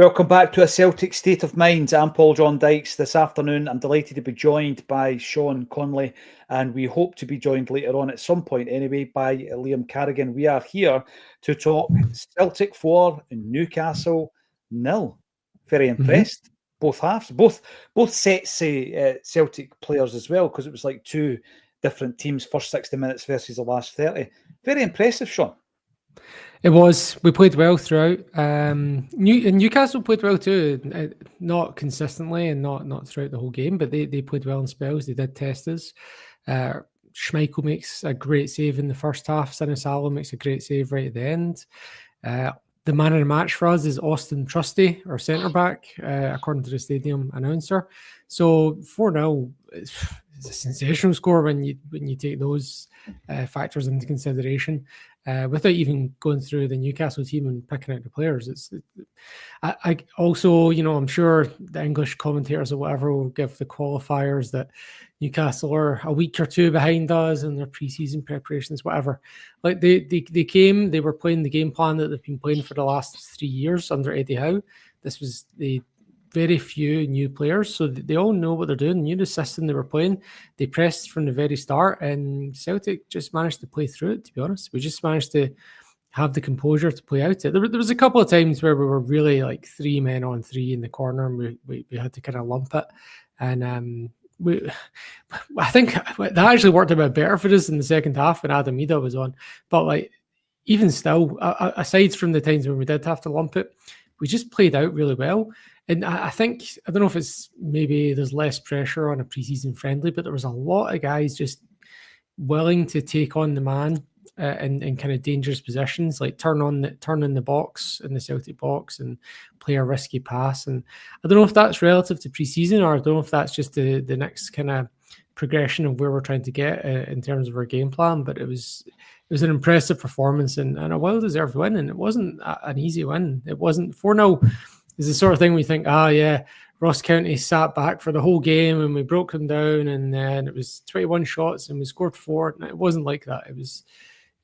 Welcome back to A Celtic State of Mind. I'm Paul John Dykes. This afternoon, I'm delighted to be joined by Sean Conley, and we hope to be joined later on at some point anyway by Liam Carrigan. We are here to talk Celtic 4 and Newcastle 0. Very impressed. Both halves, both sets of Celtic players as well, because it was like two different teams, first 60 minutes versus the last 30. Very impressive, Sean. It was. We played well throughout. Newcastle played well too, not consistently and not throughout the whole game, but they played well in spells. They did test us. Schmeichel makes a great save in the first half. Sinisalo makes a great save right at the end. The man of the match for us is Austin Trusty, our centre-back, according to the stadium announcer. So 4-0 is a sensational score when you take those factors into consideration. Without even going through the Newcastle team and picking out the players. I also, I'm sure the English commentators or whatever will give the qualifiers that Newcastle are a week or two behind us in their pre-season preparations, whatever. Like they were playing the game plan that they've been playing for the last 3 years under Eddie Howe. This was the very few new players, so they all know what they're doing, knew the system they were playing. They pressed from the very start, and Celtic just managed to play through it, to be honest. We just managed to have the composure to play out it. There was a couple of times where we were really like 3 men on 3 in the corner, and we had to kind of lump it. And I think that actually worked a bit better for us in the second half when Adam Ida was on. But like, even still, aside from the times when we did have to lump it, we just played out really well. And I think, I don't know if it's maybe there's less pressure on a preseason friendly, but there was a lot of guys just willing to take on the man in kind of dangerous positions, like turn in the box, in the Celtic box, and play a risky pass. And I don't know if that's relative to preseason, or I don't know if that's just the next kind of progression of where we're trying to get in terms of our game plan. But it was an impressive performance and a well-deserved win. And it wasn't an easy win. It wasn't 4-0. Is the sort of thing we think, Ross County sat back for the whole game and we broke them down, and then it was 21 shots and we scored 4. And it wasn't like that. It was,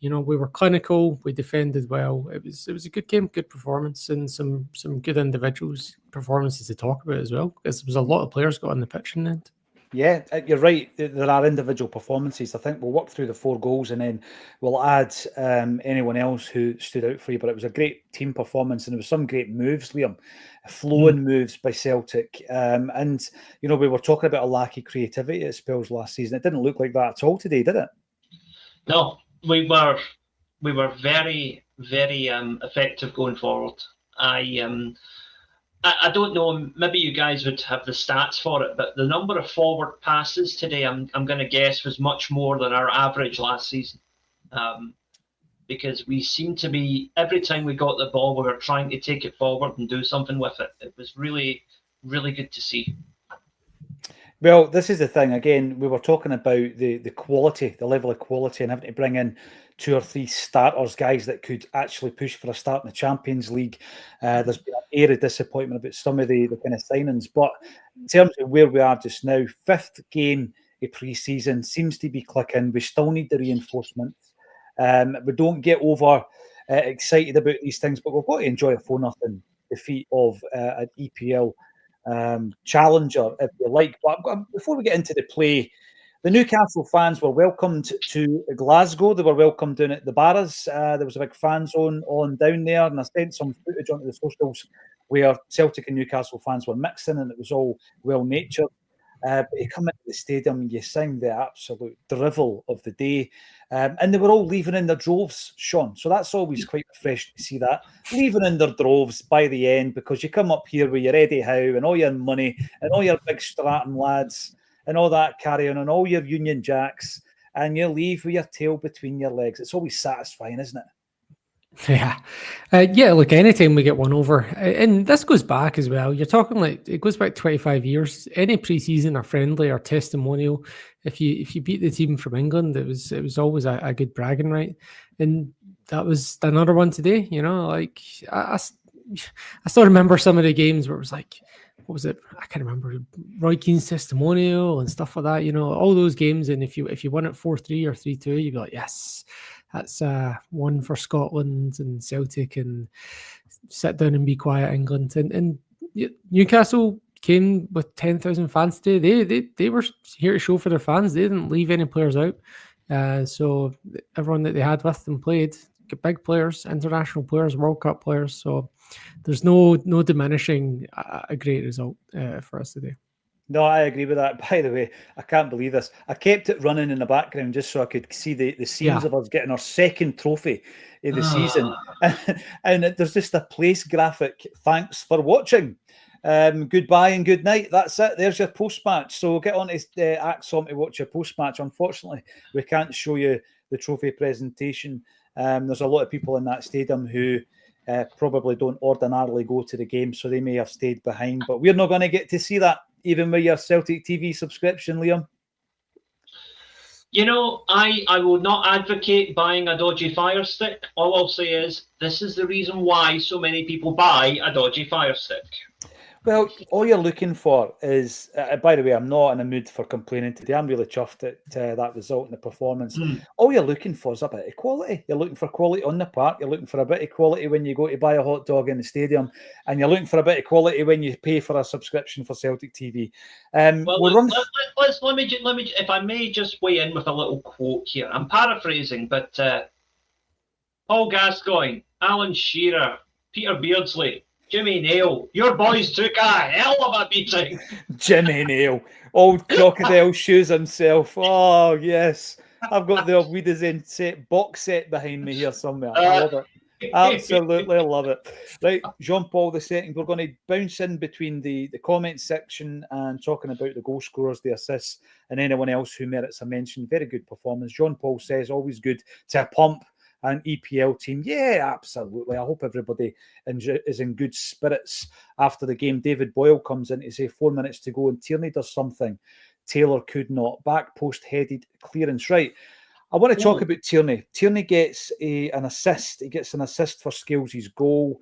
we were clinical, we defended well. It was a good game, good performance, and some good individuals performances to talk about as well, because there was a lot of players got on the pitch in the end. Yeah, you're right. There are individual performances. I think we'll work through the 4 goals and then we'll add anyone else who stood out for you. But it was a great team performance, and there was some great moves, Liam, flowing moves by Celtic. And we were talking about a lack of creativity at spells last season. It didn't look like that at all today, did it? No, we were very, very effective going forward. I don't know, maybe you guys would have the stats for it, but the number of forward passes today, I'm going to guess, was much more than our average last season. Because we seemed to be, every time we got the ball, we were trying to take it forward and do something with it. It was really, really good to see. Well, this is the thing. Again, we were talking about the quality, the level of quality, and having to bring in 2 or 3 starters, guys that could actually push for a start in the Champions League. There's been an air of disappointment about some of the kind of signings. But in terms of where we are just now, 5th game of pre-season seems to be clicking. We still need the reinforcements. We don't get over excited about these things, but we've got to enjoy a 4-0 defeat of an EPL challenger, if you like. But before we get into the play, the Newcastle fans were welcomed to Glasgow. They were welcomed down at the Barras. There was a big fan zone on down there, and I sent some footage onto the socials where Celtic and Newcastle fans were mixing, and it was all well-natured. But you come into the stadium and you sing the absolute drivel of the day. And they were all leaving in their droves, Sean. So that's always quite refreshing to see that. Leaving in their droves by the end, because you come up here with your Eddie Howe and all your money and all your big Stratton lads and all that carry-on and all your Union Jacks, and you leave with your tail between your legs. It's always satisfying, isn't it? Yeah. Look, anytime we get one over, and this goes back as well. You're talking like it goes back 25 years. Any pre-season or friendly or testimonial, if you beat the team from England, it was always a good bragging right. And that was another one today. Like I still remember some of the games where it was like, what was it? I can't remember. Roy Keane's testimonial and stuff like that. All those games. And if you won it 4-3 or 3-2, you'd be like, yes. That's one for Scotland and Celtic, and sit down and be quiet, England. And Newcastle came with 10,000 fans today. They were here to show for their fans. They didn't leave any players out. So everyone that they had with them played. Big players, international players, World Cup players. So there's no diminishing a great result for us today. No, I agree with that. By the way, I can't believe this. I kept it running in the background just so I could see the scenes of us getting our second trophy of the season. And there's just a place graphic. Thanks for watching. Goodbye and good night. That's it. There's your post-match. So get on to Acsom to watch your post-match. Unfortunately, we can't show you the trophy presentation. There's a lot of people in that stadium who probably don't ordinarily go to the game, so they may have stayed behind. But we're not going to get to see that, even with your Celtic TV subscription, Liam. You know, I will not advocate buying a dodgy Fire Stick. All I'll say is this is the reason why so many people buy a dodgy Fire Stick. Well, all you're looking for is, by the way, I'm not in a mood for complaining today. I'm really chuffed at that result and the performance. All you're looking for is a bit of quality. You're looking for quality on the park. You're looking for a bit of quality when you go to buy a hot dog in the stadium. And you're looking for a bit of quality when you pay for a subscription for Celtic TV. Let me, if I may just weigh in with a little quote here. I'm paraphrasing, but Paul Gascoigne, Alan Shearer, Peter Beardsley, Jimmy Nail, your boys took a hell of a beating. Jimmy Nail, old crocodile shoes himself. Oh, yes. I've got the Wiedezen box set behind me here somewhere. I love it. Absolutely love it. Right, Jean-Paul II, we're going to bounce in between the comment section and talking about the goal scorers, the assists, and anyone else who merits a mention. Very good performance. Jean-Paul says, always good to pump an EPL team. Yeah, absolutely. I hope everybody is in good spirits after the game. David Boyle comes in to say 4 minutes to go and Tierney does something Taylor could not. Back post headed clearance. Right. I want to talk about Tierney. Tierney gets an assist. He gets an assist for Scales' goal.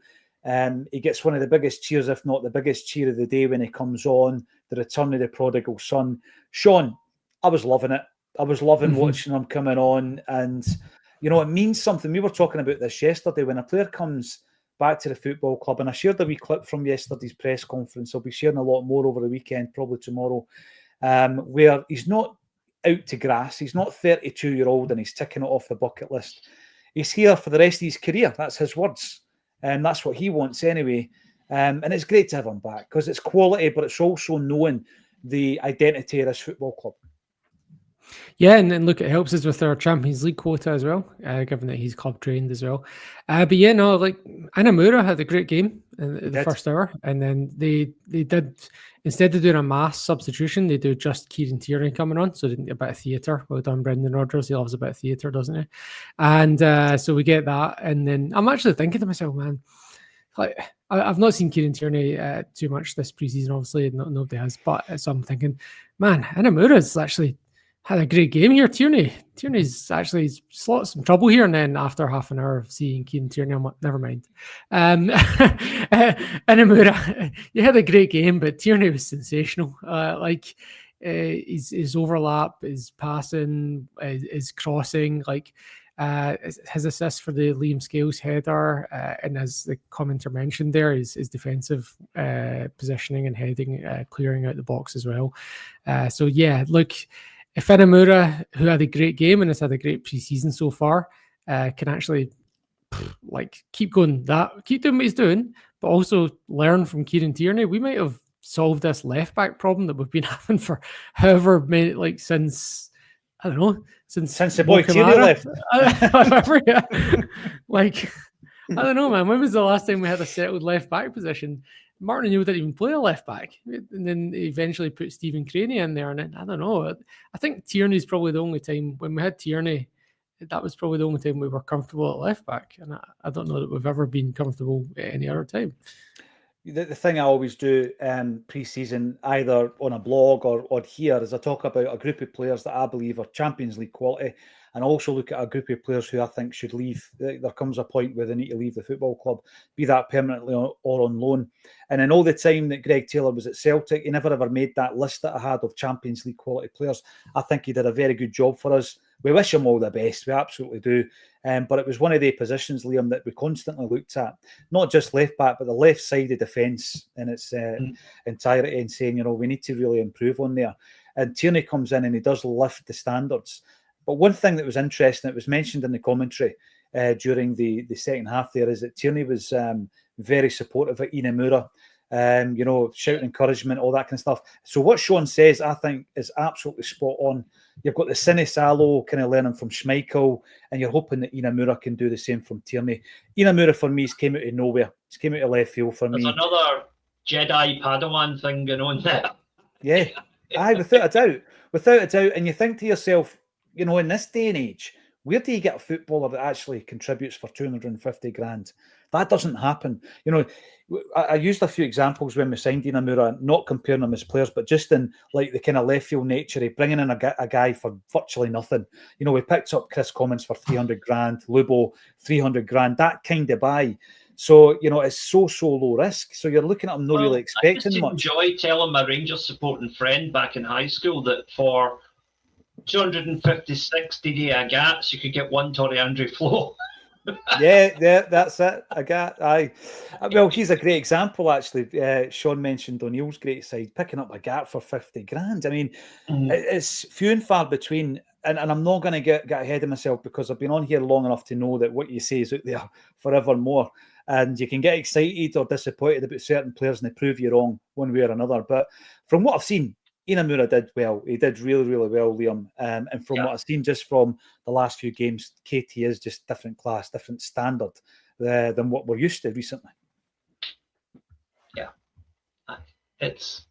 He gets one of the biggest cheers, if not the biggest cheer of the day when he comes on, the return of the prodigal son. Sean, I was loving it. I was loving watching him coming on, and you know, it means something. We were talking about this yesterday. When a player comes back to the football club, and I shared a wee clip from yesterday's press conference. I'll be sharing a lot more over the weekend, probably tomorrow, where he's not out to grass. He's not 32-year-old and he's ticking it off the bucket list. He's here for the rest of his career. That's his words. And that's what he wants anyway. And it's great to have him back because it's quality, but it's also knowing the identity of this football club. Yeah, and look, it helps us with our Champions League quota as well, given that he's club trained as well. But yeah, no, like Anamura had a great game in the first hour, and then they did, instead of doing a mass substitution, they do just Kieran Tierney coming on, so a bit of theatre. Well done, Brendan Rodgers. He loves a bit of theatre, doesn't he? And so we get that, and then I'm actually thinking to myself, man, like I've not seen Kieran Tierney too much this preseason, obviously, nobody has, but so I'm thinking, man, Anamura's actually had a great game here. Tierney's actually slotted some trouble here, and then after half an hour of seeing Kieran Tierney, I'm like, never mind. Anamura, you had a great game, but Tierney was sensational. His overlap, his passing, his crossing, his assist for the Liam Scales header, and as the commenter mentioned there, his defensive positioning and heading, clearing out the box as well. So yeah, look, if Anamura, who had a great game and has had a great preseason so far, can actually keep doing what he's doing, but also learn from Kieran Tierney, we might have solved this left back problem that we've been having for however many, since I don't know, since the boy Tierney left. I don't know, man. When was the last time we had a settled left back position? Martin O'Neill didn't even play a left back, and then they eventually put Stephen Craney in there. And I don't know. I think Tierney's probably the only time when we had Tierney. That was probably the only time we were comfortable at left back, and I don't know that we've ever been comfortable at any other time. The thing I always do pre-season, either on a blog or here, is I talk about a group of players that I believe are Champions League quality. and also look at a group of players who I think should leave. There comes a point where they need to leave the football club, be that permanently or on loan. And in all the time that Greg Taylor was at Celtic, he never ever made that list that I had of Champions League quality players. I think he did a very good job for us. We wish him all the best. We absolutely do. But it was one of the positions, Liam, that we constantly looked at, not just left back, but the left side of defence in its entirety, and saying, we need to really improve on there. And Tierney comes in and he does lift the standards. But one thing that was interesting, it was mentioned in the commentary during the second half there, is that Tierney was very supportive of Inamura. Shouting encouragement, all that kind of stuff. So what Sean says, I think, is absolutely spot on. You've got the Sine Salo kind of learning from Schmeichel, and you're hoping that Inamura can do the same from Tierney. Inamura, for me, came out of nowhere. He came out of left field for me. There's another Jedi Padawan thing going on there. Yeah, without a doubt. Without a doubt. And you think to yourself, in this day and age, where do you get a footballer that actually contributes for 250 grand? That doesn't happen. I used a few examples when we signed Inamura, not comparing them as players, but just in like the kind of left field nature, bringing in a guy for virtually nothing. We picked up Chris Commons for 300 grand, Lubo 300 grand, that kind of buy. So, it's so low risk. So you're looking at him not really expecting much. I used to enjoy telling my Rangers supporting friend back in high school that for 256 Didier Agats, you could get one Torre Andre Flo. yeah, that's it. Well, he's a great example, actually. Sean mentioned O'Neill's great side, picking up a gap for 50 grand. I mean, it's few and far between. And I'm not going to get ahead of myself, because I've been on here long enough to know that what you say is out there forevermore. And you can get excited or disappointed about certain players and they prove you wrong one way or another. But from what I've seen, Inamura did well. He did really, really well, Liam. And from what I've seen just from the last few games, KT is just different class, different standard than what we're used to recently. Yeah. It's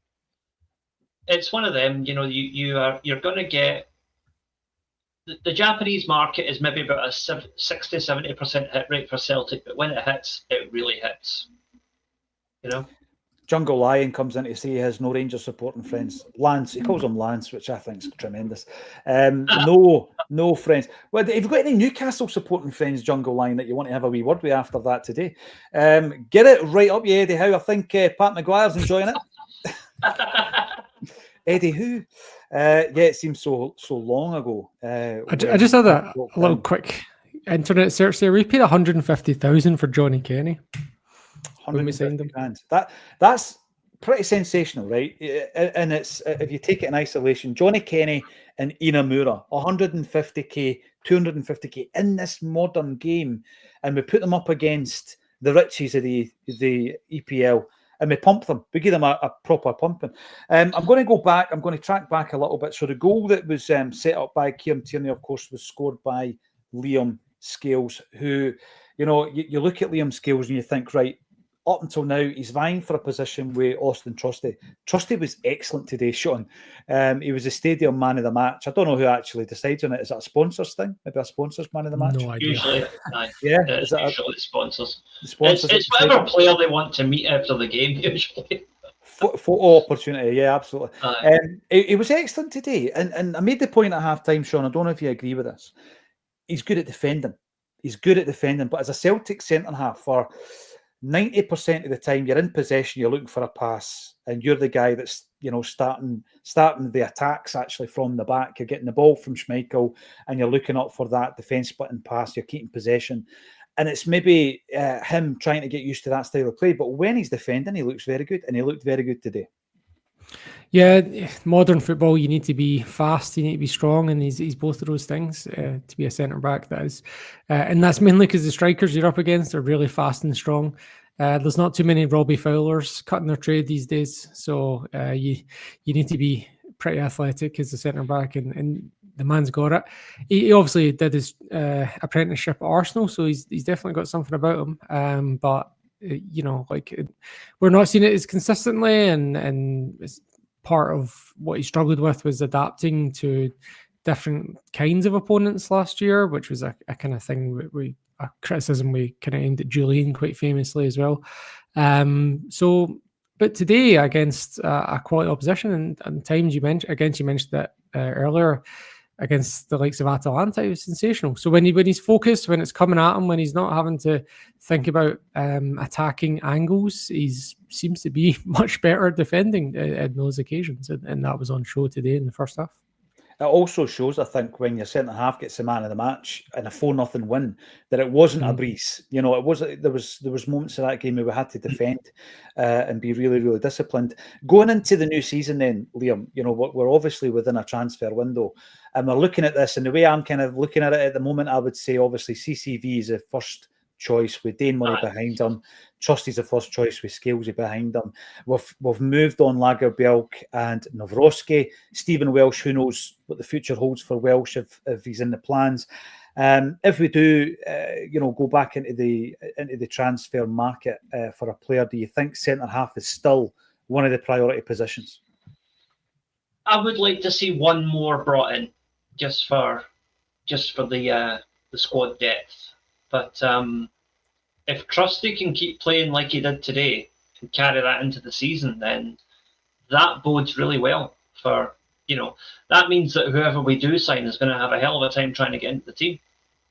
one of them, you're going to get the Japanese market is maybe about a 60-70% hit rate for Celtic, but when it hits, it really hits. Jungle Lion comes in to say he has no Rangers supporting friends. Lance, he calls him Lance, which I think is tremendous. No friends. Well, have you got any Newcastle supporting friends, Jungle Lion, that you want to have a wee word with after that today? Get it right up you, Eddie Howe. I think Pat Maguire's enjoying it. Eddie who? It seems so long ago. I just had a little quick internet search there. We paid 150,000 for Johnny Kenny. 150 grand. That's pretty sensational, right? And it's, if you take it in isolation, Johnny Kenny and Inamura, 150k, 250k in this modern game, and we put them up against the riches of the EPL. And we pump them. We give them a proper pumping. I'm going to go back. I'm going to track back a little bit. So the goal that was set up by Kieran Tierney, of course, was scored by Liam Scales, who, you look at Liam Scales and you think, right, up until now, he's vying for a position with Austin Trusty. Trusty was excellent today, Sean. He was a stadium man of the match. I don't know who actually decides on it. Is that a sponsors thing? Maybe a sponsors man of the match? No idea. Usually, it's usually the sponsors. Sponsors. It's whatever player they want to meet after the game, usually. Photo opportunity, yeah, absolutely. It was excellent today. And I made the point at half-time, Sean, I don't know if you agree with this. He's good at defending. But as a Celtic centre-half, for 90% of the time you're in possession, you're looking for a pass, and you're the guy that's starting the attacks actually from the back. You're getting the ball from Schmeichel and you're looking up for that defence splitting pass. You're keeping possession, and it's maybe him trying to get used to that style of play. But when he's defending, he looks very good, and he looked very good today. Yeah, modern football, you need to be fast, you need to be strong, and he's both of those things to be a centre back. That is, and that's mainly because the strikers you're up against are really fast and strong. There's not too many Robbie Fowlers cutting their trade these days, so you need to be pretty athletic as a centre back, and the man's got it. He obviously did his apprenticeship at Arsenal, so he's definitely got something about him. But we're not seeing it as consistently, and it's part of what he struggled with was adapting to different kinds of opponents last year, which was a kind of thing a criticism we kind of aimed at Julian quite famously as well. But today against a quality opposition, and times you mentioned that earlier, against the likes of Atalanta, he was sensational. So when he's focused, when it's coming at him, when he's not having to think about attacking angles, he seems to be much better defending in those occasions, and that was on show today in the first half. It also shows, I think, when your centre half gets the man of the match in a 4-0 win, that it wasn't a breeze. You know, there was moments of that game where we had to defend and be really, really disciplined. Going into the new season, then, Liam, you know, we're obviously within a transfer window, and we're looking at this, and the way I'm kind of looking at it at the moment, I would say, obviously, CCV is a first choice with Dane Murray behind him. Trusty's the first choice with Scalesy behind him. We've moved on Lagerbielke and Nawrocki. Stephen Welsh, who knows what the future holds for Welsh if he's in the plans. If we do, go back into the transfer market for a player, do you think centre half is still one of the priority positions? I would like to see one more brought in, just for the squad depth. But if Trusty can keep playing like he did today and carry that into the season, then that bodes really well for, that means that whoever we do sign is going to have a hell of a time trying to get into the team.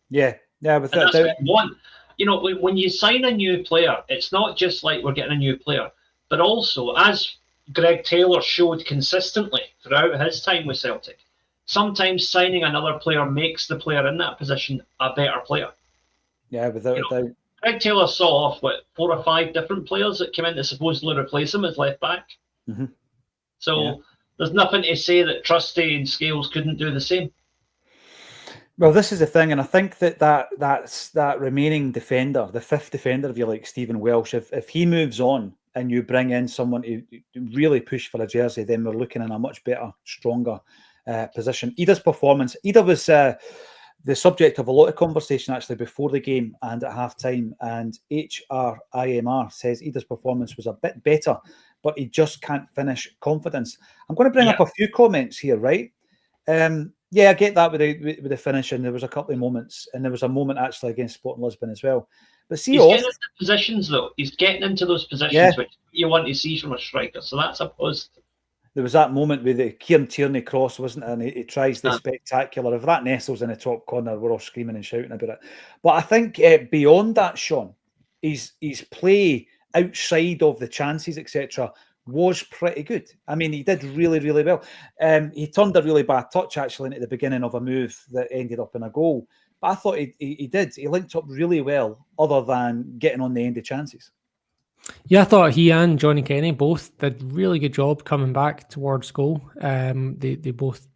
Yeah, without doubt. One, when you sign a new player, it's not just like we're getting a new player, but also, as Greg Taylor showed consistently throughout his time with Celtic, sometimes signing another player makes the player in that position a better player. Yeah, without a doubt. Greg Taylor saw off 4 or 5 different players that came in to supposedly replace him as left back. Mm-hmm. So there's nothing to say that Trusty and Scales couldn't do the same. Well, this is the thing, and I think that's that remaining defender, the fifth defender, if you like, Stephen Welsh. If he moves on and you bring in someone to really push for a jersey, then we're looking in a much better, stronger position. Ida's performance, Ida was the subject of a lot of conversation actually before the game and at half-time, and HRIMR says Ida's performance was a bit better, but he just can't finish confidence. I'm going to bring up a few comments here, right? Yeah, I get that with the finish, and there was a couple of moments, and there was a moment actually against Sporting Lisbon as well. But see, he's getting into positions though. He's getting into those positions which you want to see from a striker, so that's a positive. There was that moment with the Kieran Tierney cross, wasn't it? And he tries the spectacular. If that nestles in the top corner, we're all screaming and shouting about it. But I think beyond that, Sean, his play outside of the chances, etc., was pretty good. I mean, he did really, really well. He turned a really bad touch, actually, at the beginning of a move that ended up in a goal. But I thought he did. He linked up really well, other than getting on the end of chances. Yeah, I thought he and Johnny Kenny both did really good job coming back towards goal. They both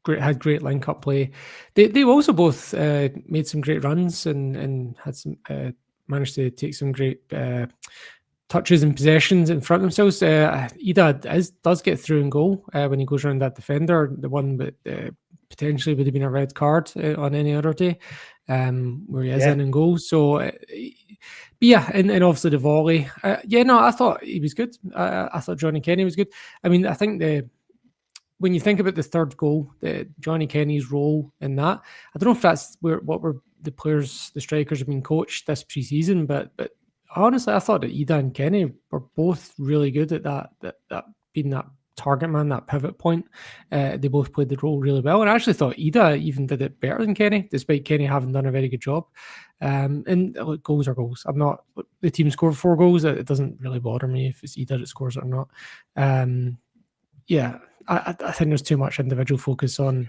had great link-up play. They also both made some great runs and had some managed to take some great touches and possessions in front of themselves. Ida does get through and goal when he goes around that defender, the one that potentially would have been a red card on any other day, where he is in and goal. So, and obviously the volley. I thought he was good. I thought Johnny Kenny was good. I mean, I think when you think about the third goal, Johnny Kenny's role in that, I don't know if that's what the strikers have been coached this pre-season, but honestly, I thought that Ida and Kenny were both really good at that being that target man, that pivot point. They both played the role really well, and I actually thought Ida even did it better than Kenny, despite Kenny having done a very good job. And look, goals are goals. The team scored 4 goals. It doesn't really bother me if it's Ida that scores it or not. I think there's too much individual focus on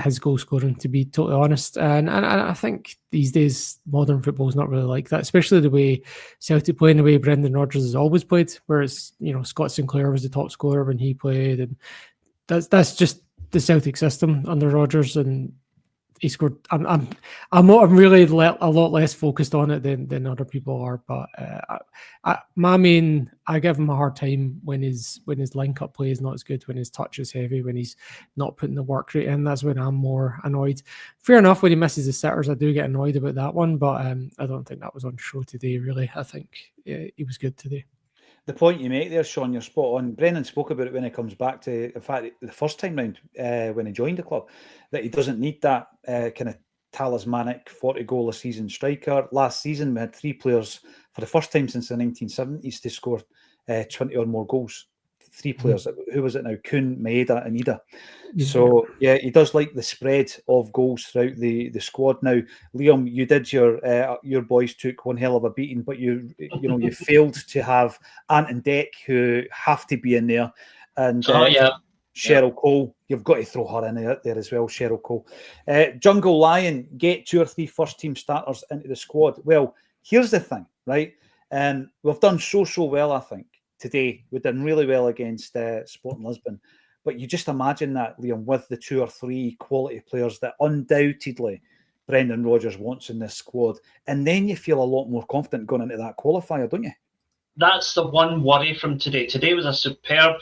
his goal scoring, to be totally honest. And I think these days modern football is not really like that, especially the way Celtic play and the way Brendan Rodgers has always played, whereas Scott Sinclair was the top scorer when he played, and that's just the Celtic system under Rodgers, and he scored. I'm really a lot less focused on it than other people are, but I give him a hard time when his link up play is not as good, when his touch is heavy, when he's not putting the work rate in. That's when I'm more annoyed. Fair enough, when he misses the sitters, I do get annoyed about that one, but I don't think that was on show today. Really, I think he was good today. The point you make there, Sean, you're spot on. Brennan spoke about it when he comes back to, in fact, the first time round when he joined the club, that he doesn't need that kind of talismanic 40-goal-a-season striker. Last season, we had 3 players for the first time since the 1970s to score 20 or more goals. three players. Who was it now? Kuhn, Maeda, and Ida. So yeah, he does like the spread of goals throughout the squad. Now, Liam, you did your boys took one hell of a beating, but you failed to have Ant and Deck, who have to be in there, and Cheryl Cole. You've got to throw her in there as well, Cheryl Cole. Jungle Lion, get 2 or 3 first team starters into the squad. Well, here's the thing, right? We've done so well, I think, today. We've done really well against Sporting Lisbon. But you just imagine that, Liam, with the 2 or 3 quality players that undoubtedly Brendan Rodgers wants in this squad. And then you feel a lot more confident going into that qualifier, don't you? That's the one worry from today. Today was a superb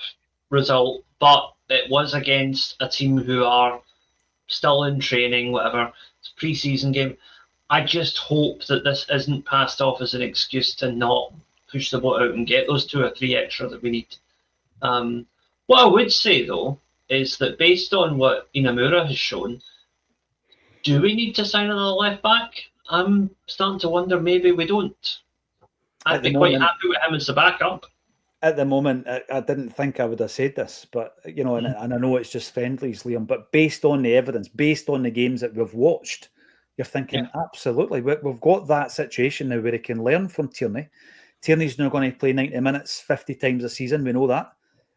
result, but it was against a team who are still in training, whatever. It's a pre-season game. I just hope that this isn't passed off as an excuse to not push the boat out and get those 2 or 3 extra that we need. What I would say, though, is that based on what Inamura has shown, do we need to sign another left back? I'm starting to wonder maybe we don't. I'd be quite happy with him as the backup. At the moment, I didn't think I would have said this, but, and I know it's just friendlies, Liam, but based on the evidence, based on the games that we've watched, you're thinking, absolutely, we've got that situation now where he can learn from Tierney. Tierney's now going to play 90 minutes 50 times a season, we know that.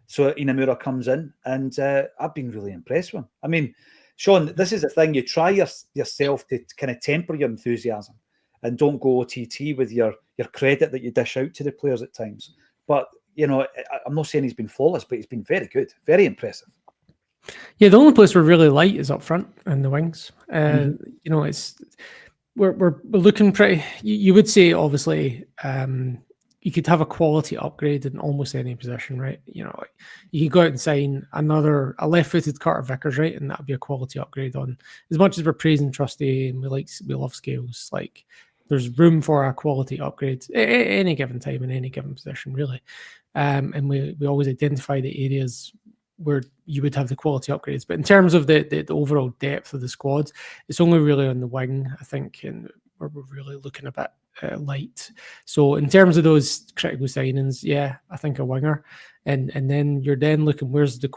So Inamura comes in, and I've been really impressed with him. I mean, Sean, this is the thing. You try yourself to kind of temper your enthusiasm and don't go OTT with your credit that you dish out to the players at times. But, I'm not saying he's been flawless, but he's been very good, very impressive. Yeah, the only place we're really light is up front and the wings. It's we're looking pretty. You would say, obviously, you could have a quality upgrade in almost any position, right? You could go out and sign a left-footed Carter Vickers, right, and that'd be a quality upgrade. On as much as we're praising Trusty and we love Scales, like there's room for a quality upgrade at any given time in any given position, really. And we always identify the areas where you would have the quality upgrades. But in terms of the overall depth of the squad, it's only really on the wing, I think, and where we're really looking a bit light. So in terms of those critical signings, I think a winger. And then you're then looking, where's the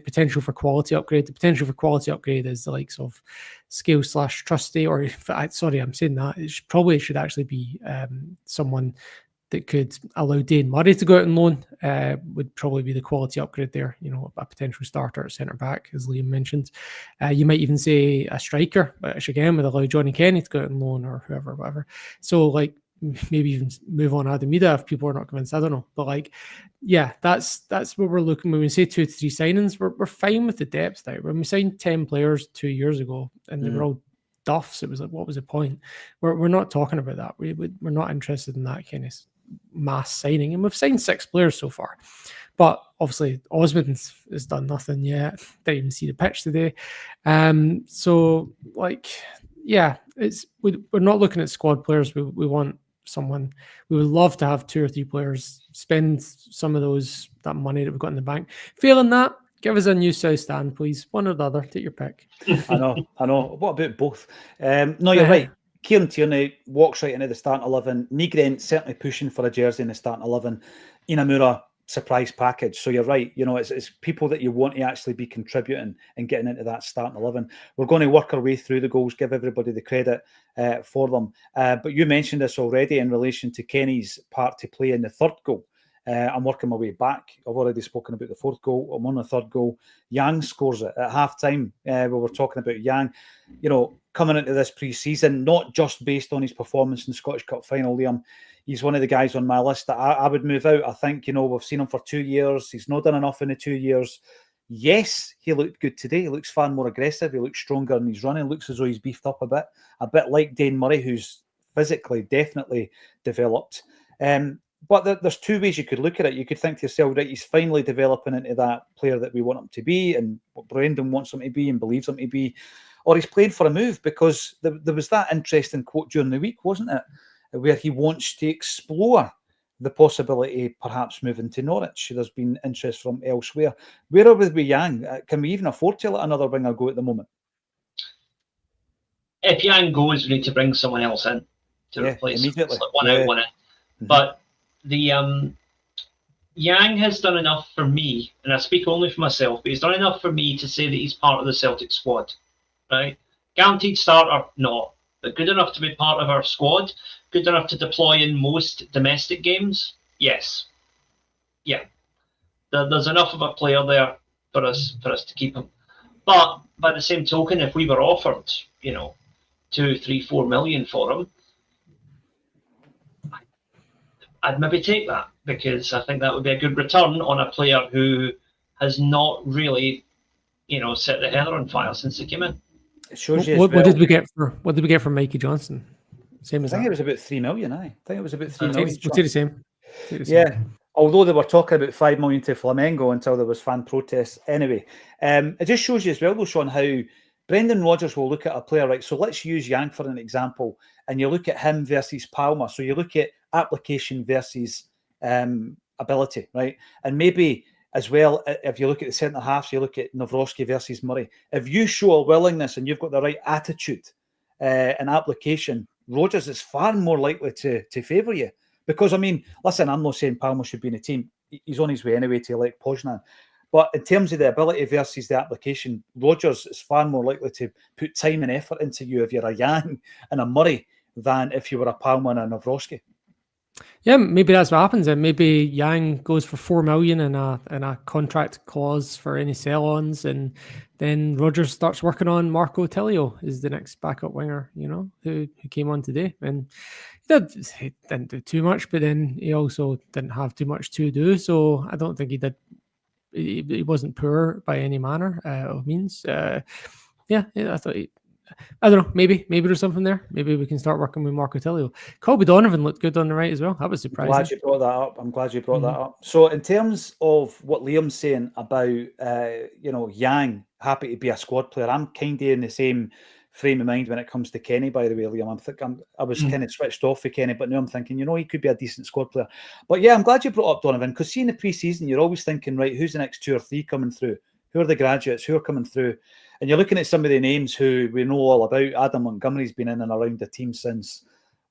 potential for quality upgrade? The potential for quality upgrade is the likes of Scale / Trusty, or sorry, I'm saying that. It probably should actually be someone that could allow Dane Murray to go out on loan, would probably be the quality upgrade there. A potential starter at centre back, as Liam mentioned. You might even say a striker, which again would allow Johnny Kenny to go out on loan, or whatever. So maybe even move on Adam Ida if people are not convinced. I don't know, but that's what we're looking. When we say 2 to 3 signings, we're fine with the depth now. When we signed 10 players 2 years ago and they were all duffs, it was like, what was the point? We're not talking about that. We're not interested in that kind of mass signing, and we've signed 6 players so far, but obviously Osmond has done nothing yet. Didn't even see the pitch today. We're not looking at squad players. We want someone. We would love to have 2 or 3 players, spend some of that money that we've got in the bank. Failing that, give us a new South Stand, please. One or the other, take your pick. I know. What about both? No, you're right. Kieran Tierney walks right into the starting 11. Nygren certainly pushing for a jersey in the starting 11. Inamura, surprise package. So you're right. It's people that you want to actually be contributing and getting into that starting 11. We're going to work our way through the goals, give everybody the credit for them. But you mentioned this already in relation to Kenny's part to play in the third goal. I'm working my way back. I've already spoken about the 4th goal. I'm on the 3rd goal. Yang scores it at half-time. We were talking about Yang, coming into this pre-season, not just based on his performance in the Scottish Cup final, Liam. He's one of the guys on my list that I would move out. I think, we've seen him for 2 years. He's not done enough in the 2 years. Yes, he looked good today. He looks far more aggressive. He looks stronger in his running. Looks as though he's beefed up a bit like Dane Murray, who's physically definitely developed. But there's 2 ways you could look at it. You could think to yourself, right, he's finally developing into that player that we want him to be and what Brendan wants him to be and believes him to be. Or he's playing for a move, because there was that interesting quote during the week, wasn't it, where he wants to explore the possibility perhaps moving to Norwich. There's been interest from elsewhere. Where are we with Yang? Can we even afford to let another winger go at the moment? If Yang goes, we need to bring someone else in to replace him. Immediately. One out, one in. Mm-hmm. But the Yang has done enough for me, and I speak only for myself, but he's done enough for me to say that he's part of the Celtic squad, right? Guaranteed starter, no, but good enough to be part of our squad, good enough to deploy in most domestic games, yes. Yeah, there's enough of a player there for us to keep him. But by the same token, if we were offered, 2, 3, 4 million for him, I'd maybe take that, because I think that would be a good return on a player who has not really, set the heather on fire since he came in. It shows you what did we get for Mikey Johnson? Same as I think it was about 3 million. I think it was about 3 million. We'll take the same. Yeah. Although they were talking about 5 million to Flamengo until there was fan protests. Anyway, it just shows you as well, though, Sean, how Brendan Rodgers will look at a player, right? So let's use Yang for an example, and you look at him versus Palmer. So you look at application versus ability, right? And maybe as well, if you look at the centre halves, you look at Nawrocki versus Murray. If you show a willingness and you've got the right attitude and application, Rodgers is far more likely to favour you. Because, I mean, listen, I'm not saying Palmer should be in the team. He's on his way anyway to elect Poznan. But in terms of the ability versus the application, Rodgers is far more likely to put time and effort into you if you're a Yang and a Murray than if you were a Palmer and a Nawrocki. Yeah, maybe that's what happens. And maybe Yang goes for 4 million and a contract clause for any sell-ons, and then Rodgers starts working on Marco Tilio is the next backup winger, who came on today. And he didn't do too much, but then he also didn't have too much to do. So I don't think he did. He wasn't poor by any manner of means. I thought I don't know. Maybe there's something there. Maybe we can start working with Marco Tilio. Colby Donovan looked good on the right as well. That was surprising. I'm glad you brought that up. So in terms of what Liam's saying about Yang happy to be a squad player, I'm kind of in the same frame of mind when it comes to Kenny, by the way, Liam. I was kind of switched off with Kenny, but now I'm thinking, he could be a decent squad player. But yeah, I'm glad you brought up Donovan, because seeing the pre-season, you're always thinking, right, who's the next 2 or 3 coming through? Who are the graduates? Who are coming through? And you're looking at some of the names who we know all about. Adam Montgomery's been in and around the team since,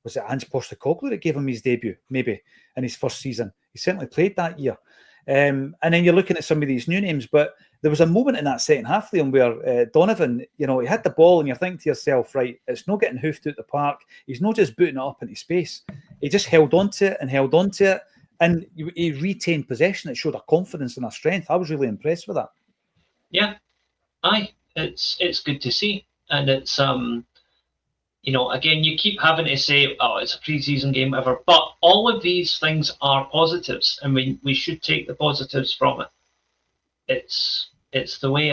was it Ange Postecoglou that gave him his debut, maybe, in his first season? He certainly played that year. And then you're looking at some of these new names, but there was a moment in that second half, Liam, where Donovan, he had the ball and you're thinking to yourself, right, it's not getting hoofed out the park. He's not just booting it up into space. He just held on to it and he retained possession. It showed a confidence and a strength. I was really impressed with that. Yeah, it's good to see. And it's, again, you keep having to say, oh, it's a pre-season game, whatever, but all of these things are positives, and we should take the positives from it. It's the way,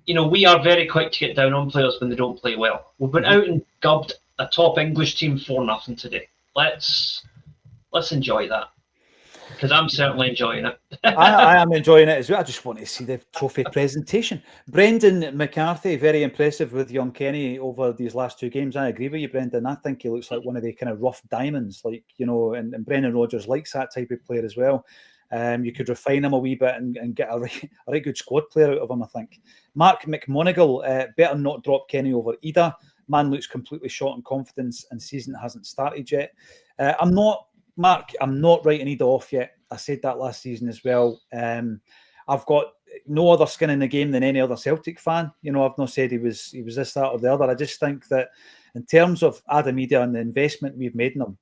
we are very quick to get down on players when they don't play well. We've been out and gubbed a top English team 4-0 today. Let's enjoy that, because I'm certainly enjoying it. I am enjoying it as well. I just want to see the trophy presentation. Brendan McCarthy, very impressive with young Kenny over these last 2 games. I agree with you, Brendan. I think he looks like one of the kind of rough diamonds, and Brendan Rodgers likes that type of player as well. You could refine him a wee bit and get a right good squad player out of him, I think. Mark McMonigal, better not drop Kenny over Ida. Man looks completely short on confidence and season hasn't started yet. I'm not writing Ida off yet. I said that last season as well. I've got no other skin in the game than any other Celtic fan. I've not said he was this, that, or the other. I just think that in terms of Adam Ida and the investment we've made in him,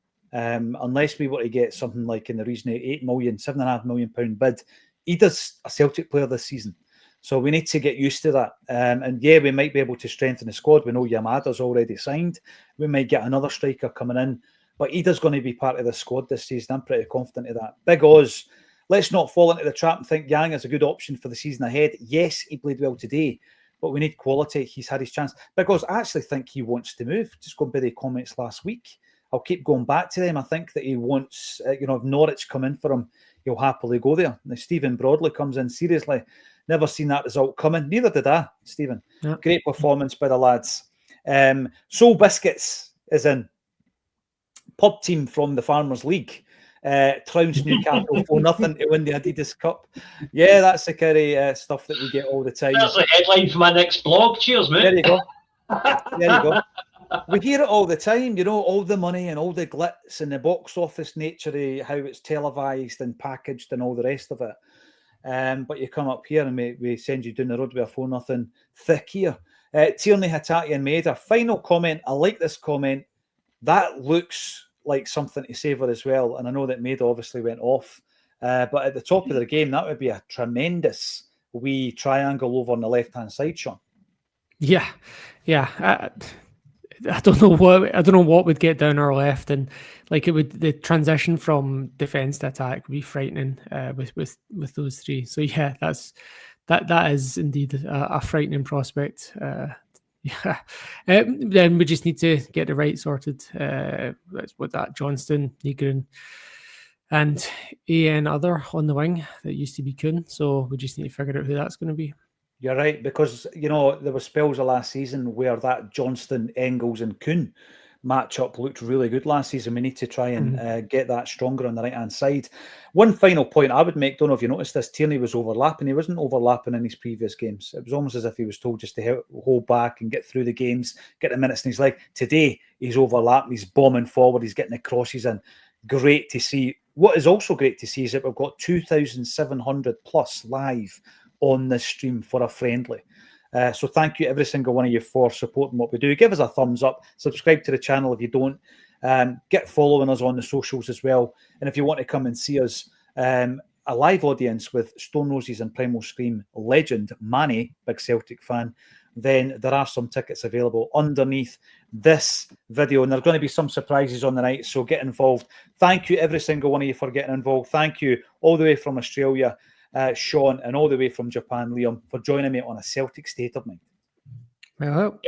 unless we were to get something like in the region of £7.5 million bid, Ida's a Celtic player this season. So we need to get used to that. And yeah, we might be able to strengthen the squad. We know Yamada's already signed. We might get another striker coming in. But Ida's going to be part of the squad this season. I'm pretty confident of that. Big Oz, let's not fall into the trap and think Yang is a good option for the season ahead. Yes, he played well today, but we need quality. He's had his chance. Big Oz, I actually think he wants to move. Just going by the comments last week. I'll keep going back to them. I think that he wants, if Norwich come in for him, he'll happily go there. Now, Stephen Broadley comes in. Seriously, never seen that result coming. Neither did I, Stephen. Yeah. Great performance by the lads. Soul Biscuits is in. Pub team from the Farmers League trounced Newcastle 4-0 to win the Adidas Cup. Yeah, that's the kind of stuff that we get all the time. That's the headline for my next blog. Cheers, mate. There you go. We hear it all the time, you know, all the money and all the glitz and the box office nature of how it's televised and packaged and all the rest of it. But you come up here and we send you down the road with a 4-0 thick here. Tierney Hitatian made a final comment. I like this comment. That looks like something to savour as well. And I know that Maida obviously went off. But at the top of the game, that would be a tremendous wee triangle over on the left-hand side, Sean. Yeah. I don't know what would get down our left, and like the transition from defence to attack would be frightening with those three. So yeah, that is indeed a frightening prospect. Then we just need to get the right sorted. With that Johnston, Negron, and AN other on the wing that used to be Kuhn. So we just need to figure out who that's going to be. You're right, because, you know, there were spells of last season where that Johnston, Engels and Kuhn matchup looked really good last season. We need to try and get that stronger on the right-hand side. One final point I would make, don't know if you noticed this, Tierney was overlapping. He wasn't overlapping in his previous games. It was almost as if he was told just to hold back and get through the games, get the minutes in his leg. Today, he's overlapping, he's bombing forward, he's getting the crosses in. Great to see. What is also great to see is that we've got 2,700 plus live on this stream for a friendly. So thank you every single one of you for supporting what we do. Give us a thumbs up, subscribe to the channel if you don't, get following us on the socials as well. And if you want to come and see us, a live audience with Stone Roses and Primal Scream legend Manny, big Celtic fan, then there are some tickets available underneath this video, and there are going to be some surprises on the night, so get involved. Thank you every single one of you for getting involved. Thank you all the way from Australia, Sean, and all the way from Japan, Liam, for joining me on a Celtic State of Mind. Well.